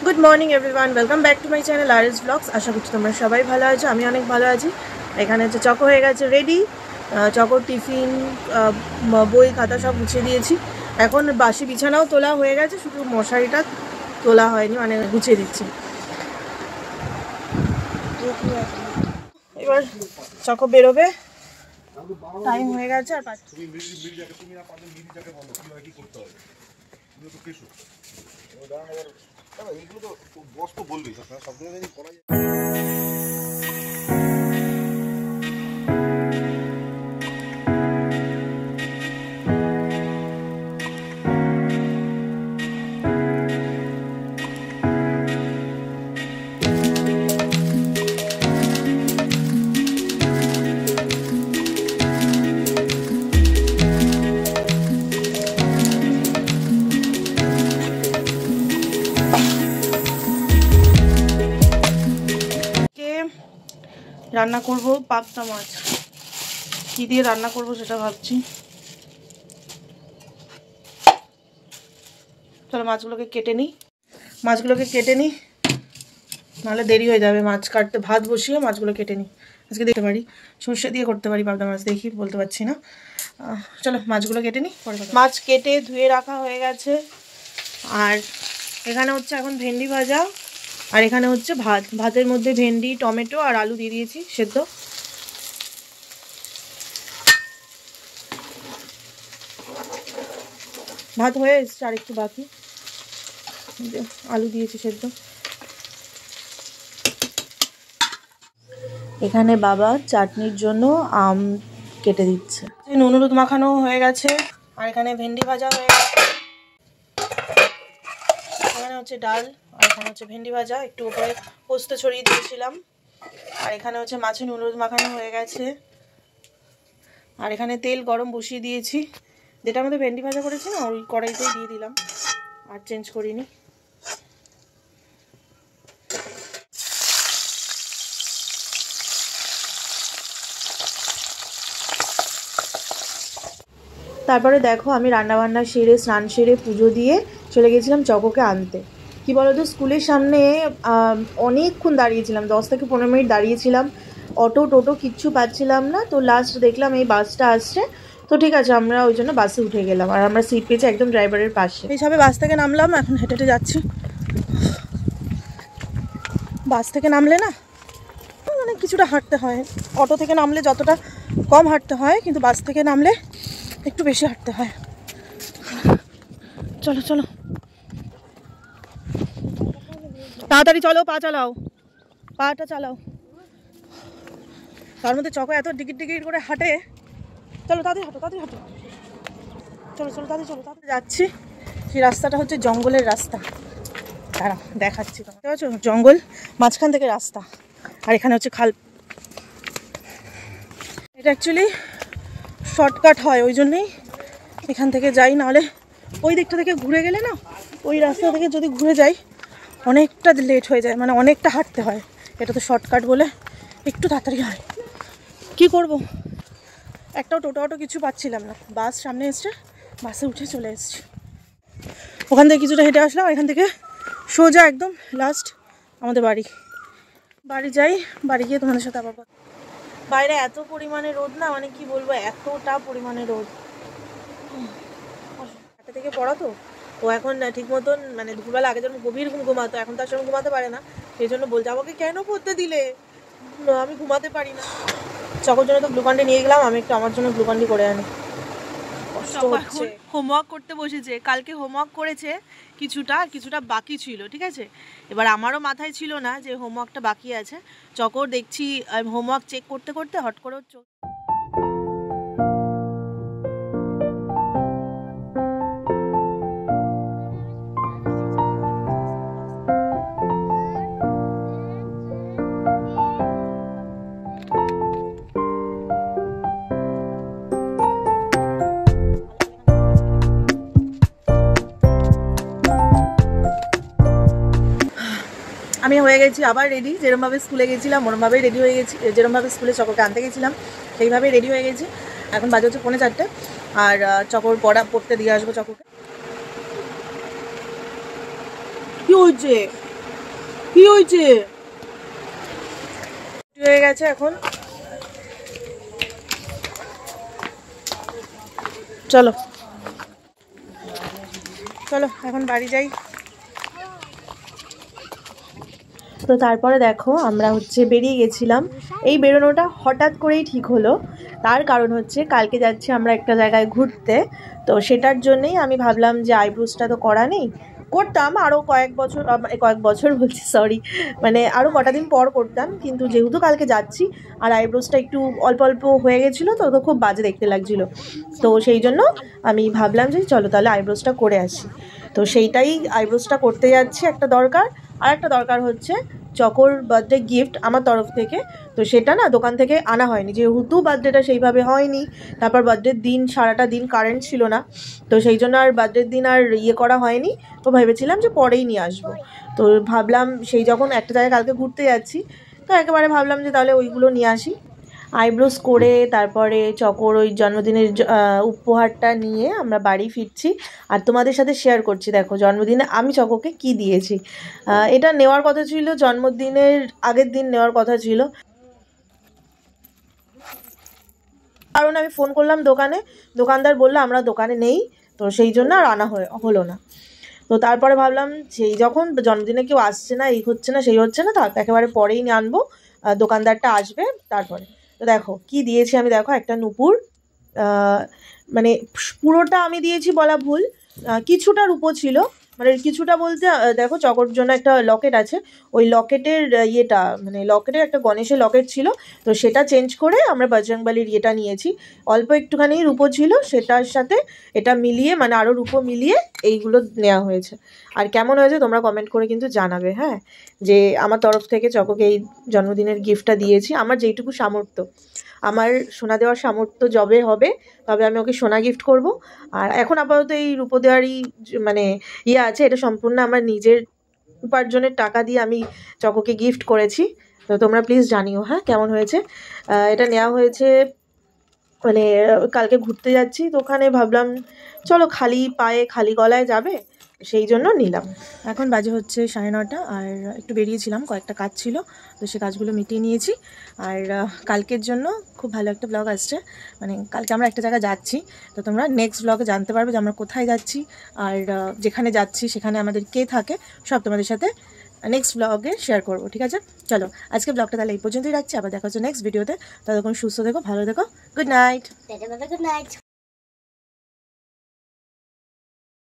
Good morning everyone, welcome back to my channel R S blogs. আশা করছি তোমরা সবাই ভালো আছো, আমি অনেক ভালো আছি। এখানে হচ্ছে চকো হয়ে গেছে রেডি। চকোর টিফিন, বই খাতা সব গুছিয়ে দিয়েছি। এখন বাসি বিছানাও তোলা হয়ে গেছে, শুধু মশারিটা তোলা হয়নি, মানে গুছিয়ে দিচ্ছি। এবার চকো বেরোবে, টাইম হয়ে গেছে। আর এইগুলো তো বস তো বলবেই, সব জায়গায় করা যায়। রান্না করব পাবদা মাছ। কি দিয়ে রান্না করব সেটা ভাবছি। চলো মাছগুলোকে কেটে নিই, নাহলে দেরি হয়ে যাবে মাছ কাটতে। ভাত বসিয়ে মাছগুলো কেটে নিই। আজকে দেখতে পারি সর্ষে দিয়ে করতে পারি পাবদা মাছ, দেখি বলতে পারছি না। চলো মাছগুলো কেটে নিই। মাছ কেটে ধুয়ে রাখা হয়ে গেছে। আর এখানে হচ্ছে এখন ভেন্ডি ভাজা, আর এখানে হচ্ছে ভাত। ভাতের মধ্যে ভেন্ডি, টমেটো আর আলু দিয়ে দিয়েছি সেদ্ধ। ভাত হয়ে এসছে, আর একটু বাকি। আলু দিয়েছি সেদ্ধ। এখানে বাবা চাটনির জন্য আম কেটে দিচ্ছে। নুন হলুদ মাখানো হয়ে গেছে, আর এখানে ভেন্ডি ভাজা হয়ে গেছে। এখানে হচ্ছে ডাল, আর এখানে হচ্ছে ভেন্ডি ভাজা, একটু উপরে পোস্ত ছড়িয়ে দিয়েছিলাম। আর এখানে হচ্ছে মাছে নুন হলুদ মাখানো হয়ে গেছে। আর এখানে তেল গরম বসিয়ে দিয়েছি, যেটা আমাদের ভেন্ডি ভাজা করেছি না ওই কড়াইতেই দিয়ে দিলাম, আর চেঞ্জ করিনি। তারপরে দেখো আমি রান্নাবান্না সেরে, স্নান সেরে, পুজো দিয়ে চলে গেছিলাম চকোকে আনতে। কি বলতো, স্কুলের সামনে অনেকক্ষণ দাঁড়িয়েছিলাম, 10 থেকে 15 মিনিট দাঁড়িয়েছিলাম। অটো টোটো কিচ্ছু পাচ্ছিলাম না। তো লাস্ট দেখলাম এই বাসটা আসছে, তো ঠিক আছে আমরা ওই জন্য বাসে উঠে গেলাম। আর আমরা সিট পেয়েছি একদম ড্রাইভারের পাশে। এইসবে বাস থেকে নামলাম, এখন হেঁটে হেঁটে যাচ্ছি। বাস থেকে নামলে না মানে কিছুটা হাঁটতে হয়। অটো থেকে নামলে যতটা কম হাঁটতে হয়, কিন্তু বাস থেকে নামলে একটু বেশি হাঁটতে হয়। চলো চলো তাড়াতাড়ি চলো, পাটা চালাও। তার মধ্যে চকো এত টিকিট করে হাঁটে। চলো তাড়াতাড়ি হাঁটো, চলো তাড়াতাড়ি যাচ্ছি। সেই রাস্তাটা হচ্ছে জঙ্গলের রাস্তা, দাঁড়াও দেখাচ্ছি তোমাকে। ঠিক আছে, জঙ্গল মাঝখান থেকে রাস্তা, আর এখানে হচ্ছে খাল। এটা অ্যাকচুয়ালি শর্টকাট হয়, ওই জন্যই এখান থেকে যাই। নাহলে ওই দিকটা থেকে ঘুরে গেলে না, ওই রাস্তা থেকে যদি ঘুরে যাই অনেকটা লেট হয়ে যায়, মানে অনেকটা হাঁটতে হয়। এটা তো শর্টকাট বলে একটু তাড়াতাড়ি হয়। কি করব, একটাও টোটো অটো কিছু পাচ্ছিলাম না। বাস সামনে এসছে, বাসে উঠে চলে এসছি। ওখান থেকে কিছুটা হেঁটে আসলাম, এখান থেকে সোজা একদম লাস্ট আমাদের বাড়ি যাই। বাড়ি গিয়ে তোমাদের সাথে আবার বাইরে এত পরিমাণে রোদ না, মানে কি বলবো, এতটা পরিমাণে রোদ। একটা থেকে পড়া তো, ও এখন ঠিক মতন মানে দুপুরবেলা আগে যখন গভীর ঘুমাতো, এখন তার সঙ্গে ঘুমাতে পারে না। সেই জন্য বলছে আমাকে কেন পড়তে দিলে, আমি ঘুমাতে পারি না। চকোর জন্য তো গ্লুকন্ডি নিয়ে গেলাম, আমি একটু আমার জন্য গ্লুকন্ডি করে আনি। হোমওয়ার্ক করতে বসেছে, কালকে হোমওয়ার্ক করেছে কিছুটা বাকি ছিল। ঠিক আছে, এবার আমারও মাথায় ছিল না যে হোমওয়ার্কটা বাকি আছে। চকোর দেখছি হোমওয়ার্ক চেক করতে করতে হট করে আমি হয়ে গেছি আবার রেডি। যেরকমভাবে স্কুলে গেছিলাম ওরমভাবেই রেডি হয়ে গেছি, যেরকমভাবে স্কুলে চকোকে আনতে গেছিলাম সেইভাবেই রেডি হয়ে গেছি। এখন বাজে হচ্ছে 3:45, আর চকোর পড়তে দিয়ে আসবো চকোকে। কি হচ্ছে কি হয়েছে? হয়ে গেছে এখন, চলো চলো এখন বাড়ি যাই। তো তারপরে দেখো আমরা বেরিয়ে গেছিলাম। এই বেরোনোটা হঠাৎ করেই ঠিক হলো, তার কারণ হচ্ছে কালকে যাচ্ছি আমরা একটা জায়গায় ঘুরতে। তো সেটার জন্যেই আমি ভাবলাম যে আইব্রোসটা তো করা নেই, করতাম আরও কয়েক বছর বলছি সরি, মানে আরও কটা দিন পর করতাম, কিন্তু যেহেতু কালকে যাচ্ছি আর আইব্রোসটা একটু অল্প অল্প হয়ে গেছিলো তো খুব বাজে দেখতে লাগছিলো, তো সেই জন্য আমি ভাবলাম যে চলো তাহলে আইব্রোসটা করে আসি। তো সেইটাই আইব্রোসটা করতে যাচ্ছি, একটা দরকার। আর একটা দরকার হচ্ছে চকোর বার্থডে গিফট আমার তরফ থেকে, তো সেটা না দোকান থেকে আনা হয়নি, যেহেতু বার্থডেটা সেইভাবে হয়নি। তারপর বার্থডের দিন সারাটা দিন কারেন্ট ছিল না, তো সেই জন্য আর বার্থডের দিন আর করা হয়নি। তো ভেবেছিলাম যে পরেই নিয়ে আসবো। তো ভাবলাম সেই যখন একটা জায়গায় কালকে ঘুরতে যাচ্ছি, তো একেবারে ভাবলাম যে তাহলে ওইগুলো নিয়ে আসি। আইব্রোস করে তারপরে চকোর ওই জন্মদিনের উপহারটা নিয়ে আমরা বাড়ি ফিরছি, আর তোমাদের সাথে শেয়ার করছি। দেখো জন্মদিনে আমি চকোকে কি দিয়েছি। এটা নেওয়ার কথা ছিল, জন্মদিনের আগের দিন নেওয়ার কথা ছিল, কারণ আমি ফোন করলাম দোকানে, দোকানদার বললো আমরা দোকানে নেই, তো সেই জন্য আর আনা হলো না। তো তারপরে ভাবলাম সেই যখন জন্মদিনে কেউ আসছে না, এই হচ্ছে না সেই হচ্ছে না, থাক একেবারে পরেই নিয়ে আনবো, দোকানদারটা আসবে তারপরে। তো দেখো কি দিয়েছি আমি, দেখো একটা নুপুর, মানে পুরোটা আমি দিয়েছি বলা ভুল, কিছুটা রূপো ছিল, মানে কিছুটা বলতে দেখো চকোর জন্য একটা লকেট আছে, ওই লকেটের মানে লকেটের একটা গণেশের লকেট ছিল, তো সেটা চেঞ্জ করে আমরা বজরংবলীর নিয়েছি। অল্প একটুখানি রূপো ছিল, সেটার সাথে এটা মিলিয়ে মানে আরও রূপো মিলিয়ে এইগুলো নেওয়া হয়েছে। আর কেমন হয়েছে তোমরা কমেন্ট করে কিন্তু জানাবে, হ্যাঁ, যে আমার তরফ থেকে চকোকে এই জন্মদিনের গিফটটা দিয়েছি, আমার যেইটুকু সামর্থ্য, আমার সোনা দেওয়ার সামর্থ্য যবে হবে তবে আমি ওকে সোনা গিফট করব। আর এখন আপাতত এই রূপো দেওয়ারই মানে আছে, এটা সম্পূর্ণ আমার নিজের উপার্জনের টাকা দিয়ে আমি চকোকে গিফট করেছি। তো তোমরা প্লিজ জানিও হ্যাঁ কেমন হয়েছে। এটা নেওয়া হয়েছে মানে কালকে ঘুরতে যাচ্ছি, তো ওখানে ভাবলাম চলো খালি পায়ে খালি গলায় যাবে, সেই জন্য নিলাম। এখন বাজে হচ্ছে 9:30, আর একটু বেরিয়েছিলাম, কয়েকটা কাজ ছিল, তো সে কাজগুলো মিটিয়ে নিয়েছি। আর কালকের জন্য খুব ভালো একটা ব্লগ আসছে, মানে কালকে আমরা একটা জায়গায় যাচ্ছি, তো তোমরা নেক্সট ব্লগে জানতে পারবে যে আমরা কোথায় যাচ্ছি, আর যেখানে যাচ্ছি সেখানে আমাদের কে থাকে, সব তোমাদের সাথে নেক্সট ব্লগে শেয়ার করবো, ঠিক আছে? চলো আজকে ব্লগটা তাহলে এই পর্যন্তই রাখছি, আবার দেখা হচ্ছে নেক্সট ভিডিওতে। ততক্ষণ সুস্থ থেকো, ভালো থেকো, গুড নাইট। Good night.